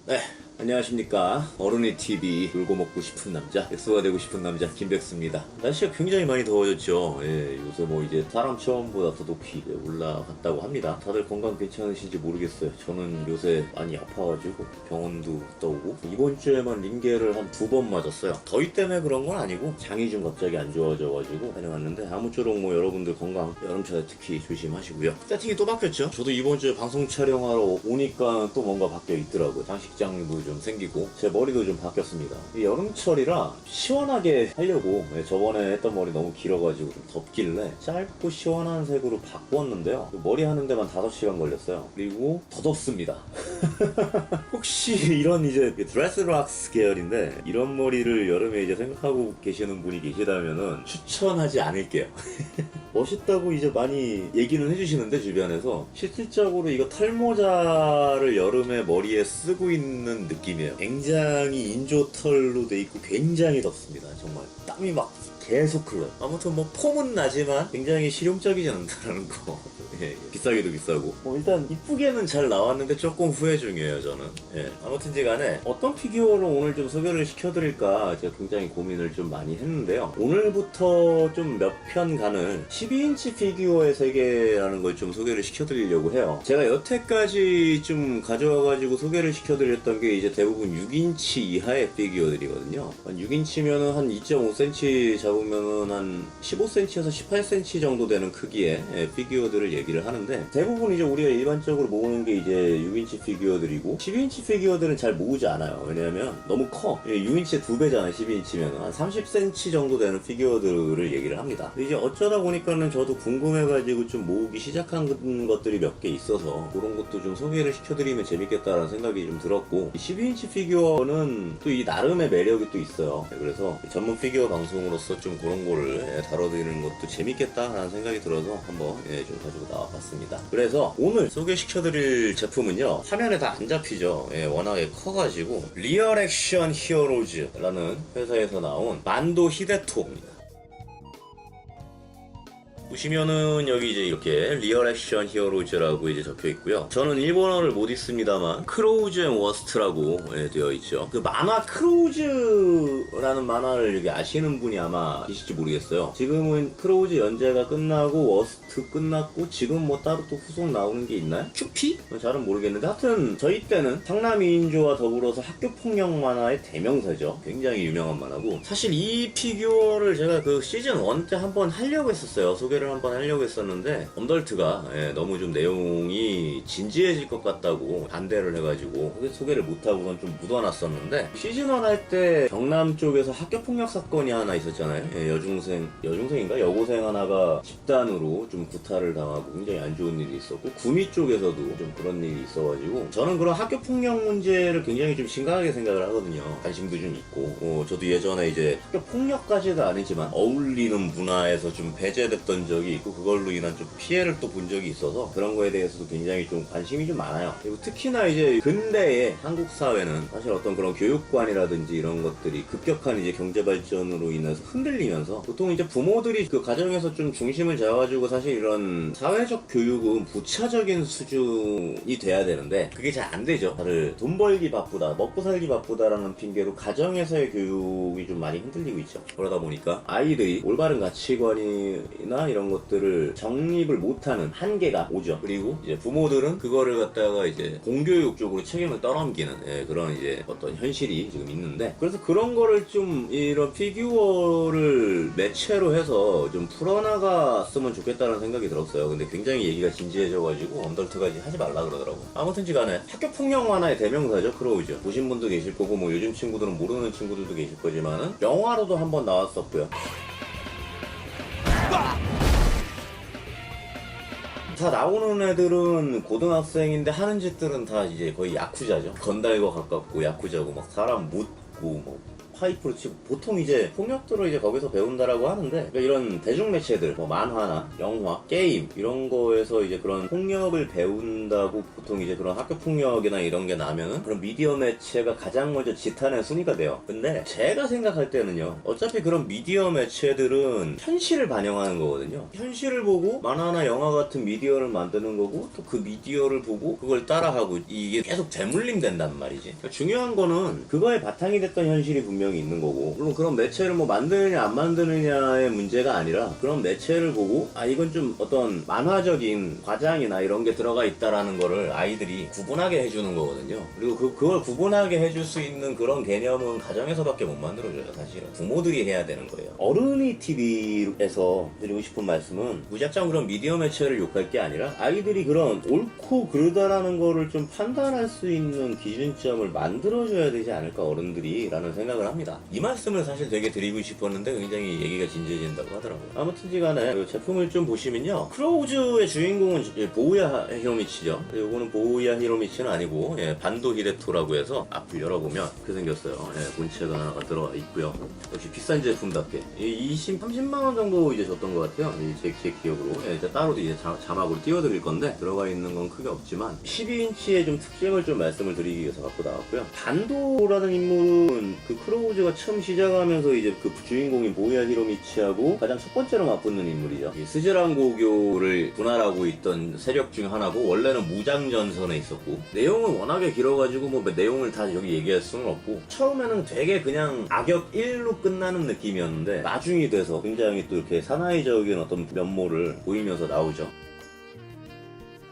네, 안녕하십니까. 어른이 TV 울고 먹고 싶은 남자, 백수가 되고 싶은 남자 김백수입니다. 날씨가 굉장히 많이 더워졌죠. 예, 요새 뭐 이제 사람 처음보다 더 높이 올라갔다고 합니다. 다들 건강 괜찮으신지 모르겠어요. 저는 요새 많이 아파가지고 병원도 갔다 오고 이번 주에만 링게를 한 2번 맞았어요. 더위 때문에 그런 건 아니고 장이 좀 갑자기 안 좋아져가지고 다녀왔는데 아무쪼록 뭐 여러분들 건강 여름철에 특히 조심하시고요. 세팅이 또 바뀌었죠. 저도 이번 주에 방송 촬영하러 오니까 또 뭔가 바뀌어 있더라고요. 장식장도 좀 생기고 제 머리도 좀 바뀌었습니다. 이 여름철이라 시원하게 하려고 저번에 했던 머리 너무 길어가지고 좀 덥길래 짧고 시원한 색으로 바꿨는데요. 머리 하는 데만 5시간 걸렸어요. 그리고 더 덥습니다. 혹시 이런 이제 드레스락스 계열인데 이런 머리를 여름에 이제 생각하고 계시는 분이 계시다면은 추천하지 않을게요. 멋있다고 이제 많이 얘기는 해주시는데 주변에서 실질적으로 이거 털모자를 여름에 머리에 쓰고 있는 느낌이에요. 굉장히 인조털로 돼 있고 굉장히 덥습니다. 정말 땀이 막 계속 흘러요. 아무튼 뭐 폼은 나지만 굉장히 실용적이지 않다는 거. 예, 비싸기도 비싸고 일단 이쁘게는 잘 나왔는데 조금 후회 중이에요 저는. 예, 아무튼지 간에 어떤 피규어를 오늘 좀 소개를 시켜드릴까 제가 굉장히 고민을 좀 많이 했는데요. 오늘부터 좀 몇 편간을 12인치 피규어의 세계라는 걸 좀 소개를 시켜드리려고 해요. 제가 여태까지 좀 가져와가지고 소개를 시켜드렸던 게 이제 대부분 6인치 이하의 피규어들이거든요. 한 6인치면은 한 2.5cm 잡으면은 한 15cm에서 18cm 정도 되는 크기의 피규어들을 얘기를 하는데 대부분 이제 우리가 일반적으로 모으는 게 이제 6인치 피규어들이고 12인치 피규어들은 잘 모으지 않아요. 왜냐하면 너무 커. 6인치의 2배잖아요. 12인치면 한 30cm 정도 되는 피규어들을 얘기를 합니다. 이제 어쩌다 보니까는 저도 궁금해가지고 좀 모으기 시작한 것들이 몇 개 있어서 그런 것도 좀 소개를 시켜드리면 재밌겠다라는 생각이 좀 들었고 12인치 피규어는 또 이 나름의 매력이 또 있어요. 그래서 전문 피규어 방송으로서 좀 그런 거를 다뤄드리는 것도 재밌겠다라는 생각이 들어서 한번 좀 가지고 나와봤습니다. 그래서 오늘 소개시켜드릴 제품은요 화면에 다 안 잡히죠. 워낙에 커가지고 리얼 액션 히어로즈라는 회사에서 나온 만도 히데토입니다. 보시면은 여기 이제 이렇게 리얼 액션 히어로즈라고 이제 적혀 있고요. 저는 일본어를 못 읽습니다만 크로우즈 앤 워스트라고 되어 있죠. 그 만화 크로우즈라는 만화를 여기 아시는 분이 아마 계실지 모르겠어요. 지금은 크로우즈 연재가 끝나고 워스트 끝났고 지금 뭐 따로 또 후속 나오는 게 있나요? 큐피? 잘은 모르겠는데 하여튼 저희 때는 상남이인조와 더불어서 학교폭력 만화의 대명사죠. 굉장히 유명한 만화고 사실 이 피규어를 제가 그 시즌 1 때 한번 하려고 했었어요. 소개를 한번 하려고 했었는데 엄덜트가 너무 좀 내용이 진지해질 것 같다고 반대를 해가지고 소개를 못하고선 좀 묻어놨었는데 시즌 1 할 때 경남 쪽에서 학교폭력 사건이 하나 있었잖아요. 여중생인가? 여고생 하나가 집단으로 좀 구타를 당하고 굉장히 안 좋은 일이 있었고 구미 쪽에서도 좀 그런 일이 있어가지고 저는 그런 학교폭력 문제를 굉장히 좀 심각하게 생각을 하거든요. 관심도 좀 있고 저도 예전에 이제 학교폭력까지는 아니지만 어울리는 문화에서 좀 배제됐던 적이 있고 그걸로 인한 좀 피해를 또 본 적이 있어서 그런 거에 대해서도 굉장히 좀 관심이 좀 많아요. 그리고 특히나 이제 근대의 한국 사회는 사실 어떤 그런 교육관이라든지 이런 것들이 급격한 이제 경제 발전으로 인해서 흔들리면서 보통 이제 부모들이 그 가정에서 좀 중심을 잡아가지고 사실 이런 사회적 교육은 부차적인 수준이 돼야 되는데 그게 잘 안 되죠. 다들 돈 벌기 바쁘다, 먹고 살기 바쁘다라는 핑계로 가정에서의 교육이 좀 많이 흔들리고 있죠. 그러다 보니까 아이들이 올바른 가치관이나 이런 것들을 정립을 못하는 한계가 오죠. 그리고 이제 부모들은 그거를 갖다가 이제 공교육 쪽으로 책임을 떠넘기는 그런 이제 어떤 현실이 지금 있는데 그래서 그런 거를 좀 이런 피규어를 매체로 해서 좀 풀어나갔으면 좋겠다는 생각이 들었어요. 근데 굉장히 얘기가 진지해져가지고 엄덜트가 하지 말라 그러더라고. 아무튼지간에 학교폭력 만화의 대명사죠. 크로우즈 보신 분도 계실 거고 뭐 요즘 친구들은 모르는 친구들도 계실 거지만은 영화로도 한번 나왔었고요. 다 나오는 애들은 고등학생인데 하는 짓들은 다 이제 거의 야쿠자죠. 건달과 가깝고 야쿠자고 막 사람 묻고 뭐 파이프로 치고 보통 이제 폭력들을 이제 거기서 배운다라고 하는데 그러니까 이런 대중 매체들 뭐 만화나 영화, 게임 이런 거에서 이제 그런 폭력을 배운다고 보통 이제 그런 학교 폭력이나 이런 게 나면은 그런 미디어 매체가 가장 먼저 지탄의 순위가 돼요. 근데 제가 생각할 때는요 어차피 그런 미디어 매체들은 현실을 반영하는 거거든요. 현실을 보고 만화나 영화 같은 미디어를 만드는 거고 또 그 미디어를 보고 그걸 따라하고 이게 계속 재물림 된단 말이지. 그러니까 중요한 거는 그거에 바탕이 됐던 현실이 분명히 있는 거고 물론 그런 매체를 뭐 만드느냐 안 만드느냐의 문제가 아니라 그런 매체를 보고 아 이건 좀 어떤 만화적인 과장이나 이런 게 들어가 있다라는 거를 아이들이 구분하게 해주는 거거든요. 그리고 그걸 구분하게 해줄 수 있는 그런 개념은 가정에서밖에 못 만들어줘요. 사실은 부모들이 해야 되는 거예요. 어른이 TV에서 드리고 싶은 말씀은 무작정 그런 미디어 매체를 욕할 게 아니라 아이들이 그런 옳고 그르다라는 거를 좀 판단할 수 있는 기준점을 만들어줘야 되지 않을까 어른들이 라는 생각을 합니다. 이 말씀을 사실 되게 드리고 싶었는데 굉장히 얘기가 진지해진다고 하더라고요. 아무튼지간에 그 제품을 좀 보시면요 크로우즈의 주인공은 보우야 히로미치죠. 요거는 보우야 히로미치는 아니고 반도 히데토라고 해서 앞을 열어보면 이렇게 생겼어요. 본체가 하나가 들어가 있고요. 역시 비싼 제품답게 30만원 정도 이제 줬던 것 같아요. 제 기억으로 이제 따로 이제 자막으로 띄워드릴 건데 들어가 있는 건 크게 없지만 12인치의 좀 특징을 좀 말씀을 드리기 위해서 갖고 나왔고요. 반도라는 인물은 그 크로우즈가 처음 시작하면서 이제 그 주인공인 보우야 히로미치하고 가장 첫 번째로 맞붙는 인물이죠. 이 스즈란 고교를 분할하고 있던 세력 중 하나고 원래는 무장전선에 있었고 내용은 워낙에 길어가지고 뭐 내용을 다 여기 얘기할 수는 없고 처음에는 되게 그냥 악역 1로 끝나는 느낌이었는데 나중이 돼서 굉장히 또 이렇게 사나이적인 어떤 면모를 보이면서 나오죠.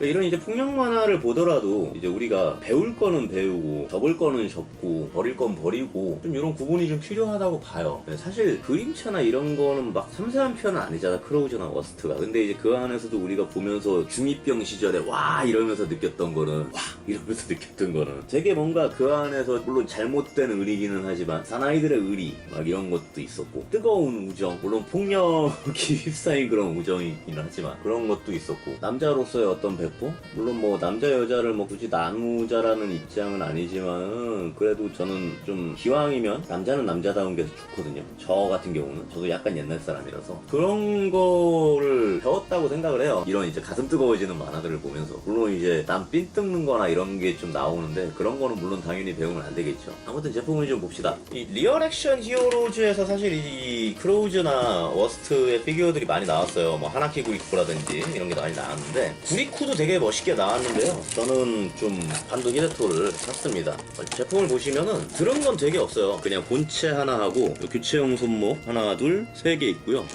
이런 이제 폭력 만화를 보더라도 이제 우리가 배울 거는 배우고 접을 거는 접고 버릴 건 버리고 좀 이런 구분이 좀 필요하다고 봐요. 사실 그림체나 이런 거는 막 섬세한 편은 아니잖아 크로우즈나 워스트가. 근데 이제 그 안에서도 우리가 보면서 중2병 시절에 와 이러면서 느꼈던 거는 와 이러면서 느꼈던 거는 되게 뭔가 그 안에서 물론 잘못된 의리기는 하지만 사나이들의 의리 막 이런 것도 있었고 뜨거운 우정 물론 폭력이 휩싸인 그런 우정이긴 하지만 그런 것도 있었고 남자로서의 어떤 배포 물론 뭐 남자 여자를 뭐 굳이 나누자라는 입장은 아니지만은 그래도 저는 좀 기왕이면 남자는 남자다운 게 좋거든요. 저 같은 경우는 저도 약간 옛날 사람이라서 그런 거를 배웠다고 생각을 해요. 이런 이제 가슴 뜨거워지는 만화들을 보면서 물론 이제 남 삔 뜯는 거나 이런 게 좀 나오는데 그런 거는 물론 당연히 배우면 안 되겠죠. 아무튼 제품을 좀 봅시다. 이 리얼 액션 히어로즈에서 사실 이 크로우즈나 워스트의 피규어들이 많이 나왔어요. 뭐 하나키 구리쿠라든지 이런 게 많이 나왔는데 구리쿠도 되게 되게 멋있게 나왔는데요. 저는 좀 반도 히데토를 샀습니다. 제품을 보시면은 들은 건 되게 없어요. 그냥 본체 하나 하고 교체용 손목 하나 둘 세 개 있고요.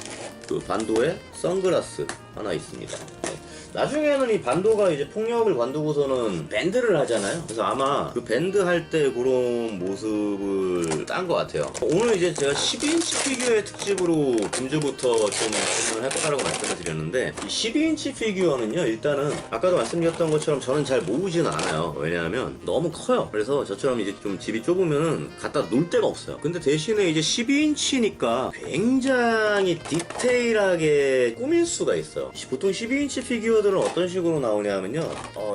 그 반도에 선글라스 하나 있습니다. 나중에는 이 반도가 이제 폭력을 관두고서는 밴드를 하잖아요. 그래서 아마 그 밴드 할 때 그런 모습을 딴 것 같아요. 오늘 이제 제가 12인치 피규어의 특집으로 금주부터 좀 질문을 할 거라고 말씀을 드렸는데 이 12인치 피규어는요 일단은 아까도 말씀드렸던 것처럼 저는 잘 모으지는 않아요. 왜냐하면 너무 커요. 그래서 저처럼 이제 좀 집이 좁으면은 갖다 놓을 데가 없어요. 근데 대신에 이제 12인치니까 굉장히 디테일하게 꾸밀 수가 있어요. 보통 12인치 피규어 들은 어떤 식으로 나오냐 하면요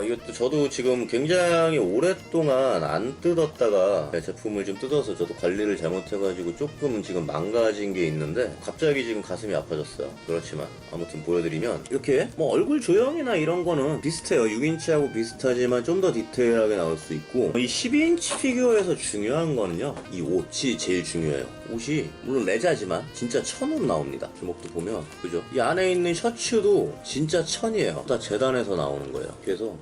이것도 저도 지금 굉장히 오랫동안 안 뜯었다가 제품을 좀 뜯어서 저도 관리를 잘못해가지고 조금 지금 망가진 게 있는데 갑자기 지금 가슴이 아파졌어요. 그렇지만 아무튼 보여드리면 이렇게 뭐 얼굴 조형이나 이런 거는 비슷해요. 6인치하고 비슷하지만 좀 더 디테일하게 나올 수 있고 이 12인치 피규어에서 중요한 거는요 이 옷이 제일 중요해요. 옷이 물론 레자지만 진짜 천으로 나옵니다. 주먹도 보면 그죠? 이 안에 있는 셔츠도 진짜 천이에요. 다 재단에서 나오는 거예요. 그래서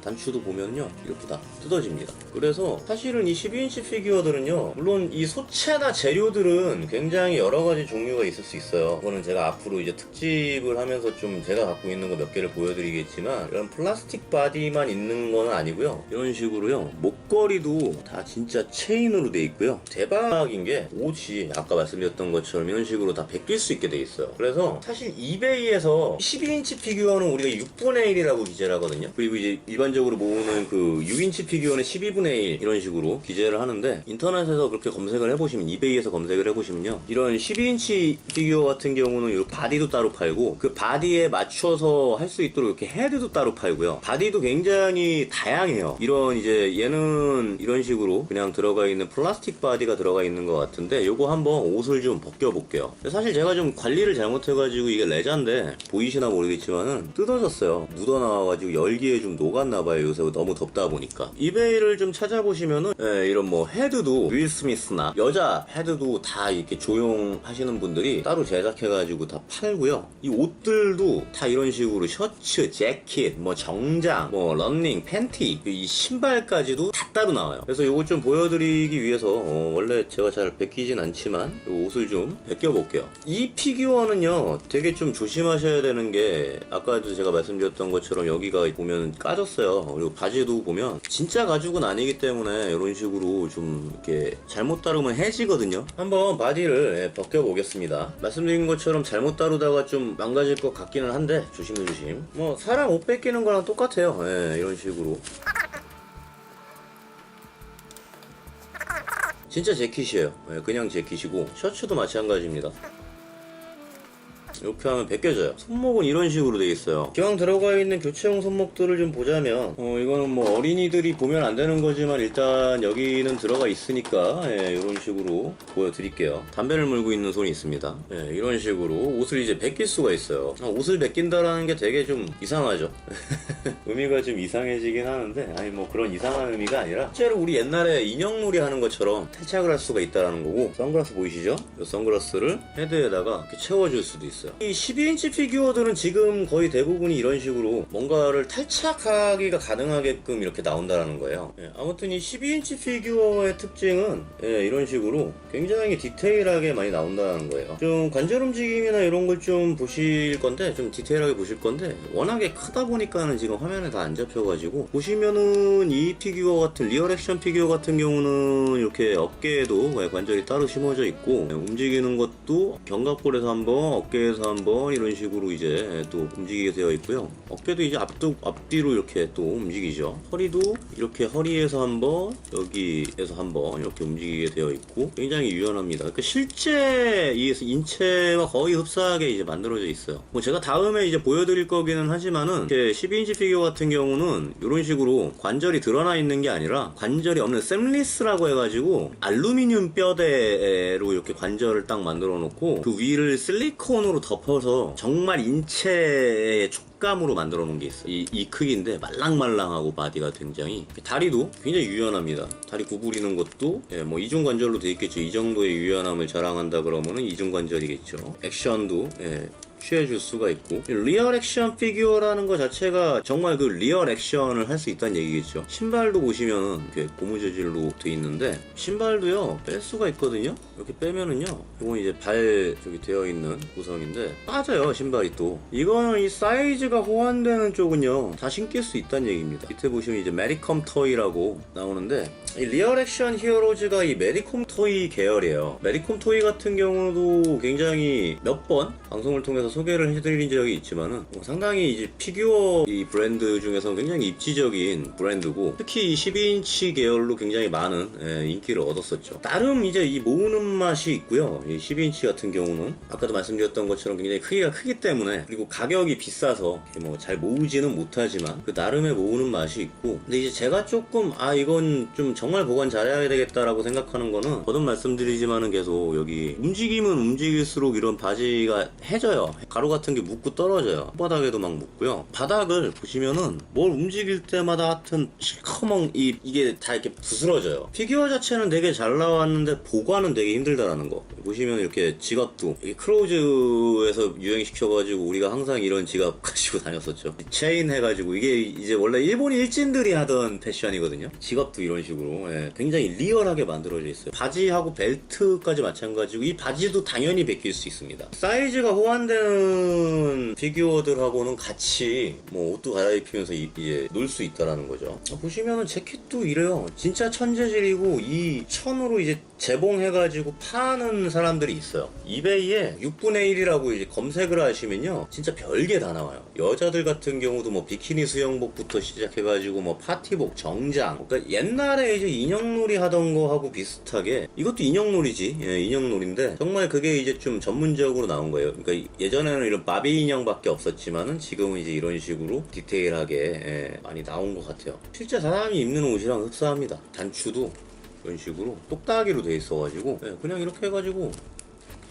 단추도 보면요 이렇게 다 뜯어집니다. 그래서 사실은 이 12인치 피규어들은요 물론 이 소체나 재료들은 굉장히 여러가지 종류가 있을 수 있어요. 그거는 제가 앞으로 이제 특집을 하면서 좀 제가 갖고 있는 거 몇 개를 보여드리겠지만 이런 플라스틱 바디만 있는 건 아니고요. 이런 식으로요 목걸이도 다 진짜 체인으로 돼 있고요. 대박인 게 옷이 아까 말씀드렸던 것처럼 이런 식으로 다 베낄 수 있게 돼 있어요. 그래서 사실 이베이에서 12인치 피규어는 우리가 6분의 1이라고 기재를 하거든요. 그리고 이제 일반 일반적으로 모으는 그 6인치 피규어는 12분의 1 이런 식으로 기재를 하는데, 인터넷에서 그렇게 검색을 해보시면, 이베이에서 검색을 해보시면요, 이런 12인치 피규어 같은 경우는 이렇게 바디도 따로 팔고, 그 바디에 맞춰서 할 수 있도록 이렇게 헤드도 따로 팔고요. 바디도 굉장히 다양해요. 이런 이제 얘는 이런 식으로 그냥 들어가 있는 플라스틱 바디가 들어가 있는 것 같은데, 요거 한번 옷을 좀 벗겨볼게요. 사실 제가 좀 관리를 잘못해가지고 이게 레자인데 보이시나 모르겠지만은 뜯어졌어요. 묻어나와가지고 열기에 좀 녹았나봐요. 요새 너무 덥다 보니까. 이베이를 좀 찾아보시면은 이런 뭐 헤드도 윌 스미스나 여자 헤드도 다 이렇게 조용하시는 분들이 따로 제작해가지고 다 팔고요. 이 옷들도 다 이런 식으로 셔츠, 재킷, 뭐 정장, 뭐 런닝, 팬티, 이 신발까지도 다 따로 나와요. 그래서 요거 좀 보여드리기 위해서 원래 제가 잘 벗기진 않지만 요 옷을 좀 벗겨볼게요. 이 피규어는요 되게 좀 조심하셔야 되는 게, 아까도 제가 말씀드렸던 것처럼 여기가 보면 까졌어요. 그리고 바지도 보면 진짜 가죽은 아니기 때문에 이런 식으로 좀 이렇게 잘못 다루면 해지거든요. 한번 바디를 벗겨보겠습니다. 말씀드린 것처럼 잘못 다루다가 좀 망가질 것 같기는 한데 조심조심. 뭐 사람 옷 벗기는 거랑 똑같아요. 이런 식으로. 진짜 재킷이에요. 그냥 재킷이고, 셔츠도 마찬가지입니다. 이렇게 하면 벗겨져요. 손목은 이런 식으로 돼 있어요. 기왕 들어가 있는 교체용 손목들을 좀 보자면, 이거는 뭐 어린이들이 보면 안 되는 거지만 일단 여기는 들어가 있으니까 이런 식으로 보여드릴게요. 담배를 물고 있는 손이 있습니다. 이런 식으로 옷을 이제 벗길 수가 있어요. 옷을 벗긴다라는 게 되게 좀 이상하죠. 의미가 좀 이상해지긴 하는데, 아니 뭐 그런 이상한 의미가 아니라 실제로 우리 옛날에 인형놀이 하는 것처럼 탈착을 할 수가 있다는 거고, 선글라스 보이시죠? 이 선글라스를 헤드에다가 이렇게 채워줄 수도 있어요. 이 12인치 피규어들은 지금 거의 대부분이 이런 식으로 뭔가를 탈착하기가 가능하게끔 이렇게 나온다는 거예요. 아무튼 이 12인치 피규어의 특징은 이런 식으로 굉장히 디테일하게 많이 나온다는 거예요. 좀 관절 움직임이나 이런 걸 좀 보실 건데, 좀 디테일하게 보실 건데, 워낙에 크다 보니까는 지금 화면에 다 안 잡혀가지고, 보시면은 이 피규어 같은 리얼 액션 피규어 같은 경우는 이렇게 어깨에도 관절이 따로 심어져 있고, 움직이는 것도 견갑골에서 한번, 어깨에서 한번 이런 식으로 이제 또 움직이게 되어 있고요. 어깨도 이제 앞뒤로 이렇게 또 움직이죠. 허리도 이렇게 허리에서 한번, 여기에서 한번 이렇게 움직이게 되어 있고, 굉장히 유연합니다. 그러니까 실제 이 인체와 거의 흡사하게 이제 만들어져 있어요. 뭐 제가 다음에 이제 보여드릴 거기는 하지만은, 이렇게 12인치 피규어 같은 경우는 이런 식으로 관절이 드러나 있는 게 아니라 관절이 없는 샘리스라고 해가지고 알루미늄 뼈대로 이렇게 관절을 딱 만들어 놓고, 그 위를 실리콘으로 덮어서 정말 인체의 촉감으로 만들어 놓은 게 있어요. 이 크기인데 말랑말랑하고 바디가 굉장히, 다리도 굉장히 유연합니다. 다리 구부리는 것도 뭐 이중관절로 돼 있겠죠. 이 정도의 유연함을 자랑한다 그러면은 이중관절이겠죠. 액션도 취해줄 수가 있고, 리얼 액션 피규어라는 것 자체가 정말 그 리얼 액션을 할 수 있다는 얘기겠죠. 신발도 보시면은 이렇게 고무 재질로 돼 있는데, 신발도요 뺄 수가 있거든요. 이렇게 빼면은요, 이건 이제 발 저기 되어 있는 구성인데 빠져요, 신발이. 또 이거는 이 사이즈가 호환되는 쪽은요 다 신길 수 있다는 얘기입니다. 밑에 보시면 이제 메디컴 토이라고 나오는데, 이 리얼 액션 히어로즈가 이 메디컴 토이 계열이에요. 메디컴 토이 같은 경우도 굉장히 몇 번 방송을 통해서 소개를 해드린 적이 있지만은, 상당히 이제 피규어 이 브랜드 중에서 굉장히 입지적인 브랜드고, 특히 이 12인치 계열로 굉장히 많은 인기를 얻었었죠. 나름 이제 이 모으는 맛이 있고요. 이 12인치 같은 경우는 아까도 말씀드렸던 것처럼 굉장히 크기가 크기 때문에, 그리고 가격이 비싸서 뭐 잘 모으지는 못하지만 그 나름의 모으는 맛이 있고, 근데 이제 제가 조금 이건 좀 정말 보관 잘해야 되겠다라고 생각하는 거는, 거듭 말씀드리지만은 계속 여기 움직이면 움직일수록 이런 바지가 해져요. 가루 같은 게 묻고 떨어져요. 바닥에도 막 묻고요. 바닥을 보시면은 뭘 움직일 때마다 하여튼 실커멍 이게 다 이렇게 부스러져요. 피규어 자체는 되게 잘 나왔는데 보관은 되게 힘들다라는 거. 보시면 이렇게 지갑도 크로우즈에서 유행시켜가지고 우리가 항상 이런 지갑 가지고 다녔었죠. 체인 해가지고, 이게 이제 원래 일본 일진들이 하던 패션이거든요. 지갑도 이런 식으로 굉장히 리얼하게 만들어져 있어요. 바지하고 벨트까지 마찬가지고, 이 바지도 당연히 벗길 수 있습니다. 사이즈가 호환되는 피규어들하고는 같이 뭐 옷도 갈아입히면서 이제 놀 수 있다라는 거죠. 보시면은 재킷도 이래요. 진짜 천재질이고, 이 천으로 이제 재봉해가지고 파는 사람들이 있어요. 이베이에 6분의 1이라고 이제 검색을 하시면요 진짜 별게 다 나와요. 여자들 같은 경우도 뭐 비키니 수영복부터 시작해가지고 뭐 파티복, 정장, 그러니까 옛날에 이제 인형놀이 하던 거하고 비슷하게 이것도 인형놀이지. 예, 인형놀인데 정말 그게 이제 좀 전문적으로 나온 거예요. 그러니까 예전에는 이런 바비 인형밖에 없었지만은 지금은 이제 이런 식으로 디테일하게 예, 많이 나온 것 같아요. 실제 사람이 입는 옷이랑 흡사합니다. 단추도 이런 식으로 똑딱이로 돼 있어가지고 예, 그냥 이렇게 해가지고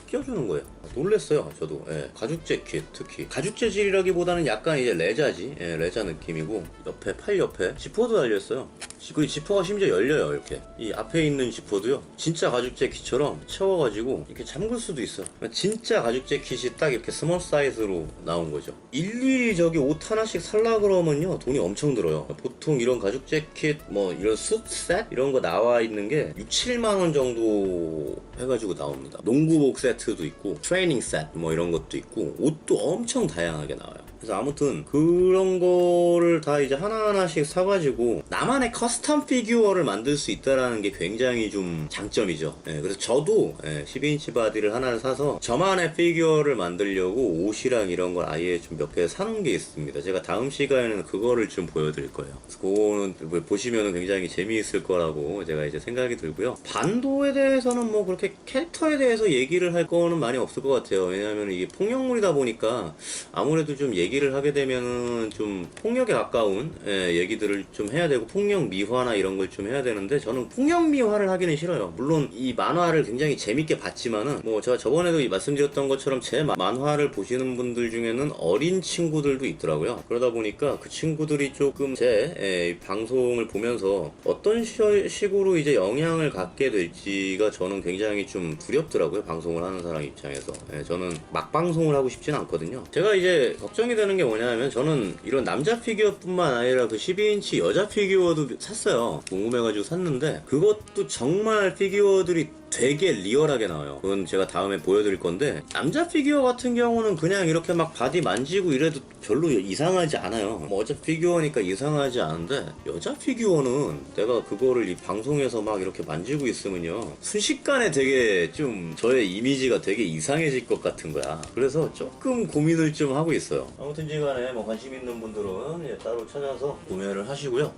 끼워주는 거예요. 놀랬어요, 저도. 예, 가죽 재킷, 특히. 가죽 재질이라기보다는 약간 이제 레자지. 예, 레자 느낌이고, 옆에, 팔 옆에 지퍼도 달려있어요. 그 지퍼가 심지어 열려요, 이렇게. 이 앞에 있는 지퍼도요, 진짜 가죽 재킷처럼 채워가지고, 이렇게 잠글 수도 있어요. 진짜 가죽 재킷이 딱 이렇게 스몰 사이즈로 나온 거죠. 일일이 저기 옷 하나씩 살라 그러면요, 돈이 엄청 들어요. 보통 이런 가죽 재킷, 뭐, 이런 숫셋? 이런 거 나와 있는 게 6, 7만원 정도 해가지고 나옵니다. 농구복 세트도 있고, 트레이닝 셋 뭐 이런 것도 있고 옷도 엄청 다양하게 나와요. 그래서 아무튼 그런 거를 다 이제 하나하나씩 사가지고 나만의 커스텀 피규어를 만들 수 있다라는 게 굉장히 좀 장점이죠. 예, 그래서 저도 12인치 바디를 하나를 사서 저만의 피규어를 만들려고 옷이랑 이런 걸 아예 좀 몇 개 사놓은 게 있습니다. 제가 다음 시간에는 그거를 좀 보여드릴 거예요. 그래서 그거는 보시면 굉장히 재미있을 거라고 제가 이제 생각이 들고요. 반도에 대해서는 뭐 그렇게 캐릭터에 대해서 얘기를 할 거는 많이 없을 것 같아요. 왜냐하면 이게 폭력물이다 보니까 아무래도 좀 얘기를 하게 되면은 좀 폭력에 가까운 얘기들을 좀 해야 되고 폭력 미화나 이런 걸 좀 해야 되는데 저는 폭력 미화를 하기는 싫어요. 물론 이 만화를 굉장히 재밌게 봤지만은 뭐 제가 저번에도 말씀드렸던 것처럼 제 만화를 보시는 분들 중에는 어린 친구들도 있더라고요. 그러다 보니까 그 친구들이 조금 제 방송을 보면서 어떤 식으로 이제 영향을 갖게 될지가 저는 굉장히 좀 두렵더라고요. 방송을 하는 사람 입장에서. 저는 막 방송을 하고 싶진 않거든요. 제가 이제 걱정이 되는 게 뭐냐면 저는 이런 남자 피규어뿐만 아니라 그 12인치 여자 피규어도 샀어요. 궁금해가지고 샀는데 그것도 정말 피규어들이 되게 리얼하게 나와요. 그건 제가 다음에 보여드릴 건데 남자 피규어 같은 경우는 그냥 이렇게 막 바디 만지고 이래도 별로 이상하지 않아요. 뭐 어차피 피규어니까 이상하지 않은데 여자 피규어는 내가 그거를 이 방송에서 막 이렇게 만지고 있으면요 순식간에 되게 좀 저의 이미지가 되게 이상해질 것 같은 거야. 그래서 조금 고민을 좀 하고 있어요. 아무튼 간에 뭐 관심 있는 분들은 따로 찾아서 구매를 하시고요.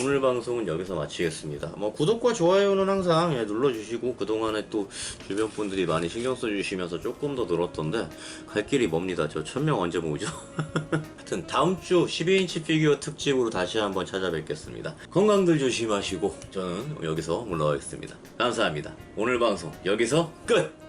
오늘 방송은 여기서 마치겠습니다. 뭐 구독과 좋아요는 항상 눌러주시고 그동안에 또 주변 분들이 많이 신경 써주시면서 조금 더 늘었던데 갈 길이 멉니다. 저 1000명 언제 모으죠? 하여튼 다음 주 12인치 피규어 특집으로 다시 한번 찾아뵙겠습니다. 건강들 조심하시고 저는 여기서 물러가겠습니다. 감사합니다. 오늘 방송 여기서 끝!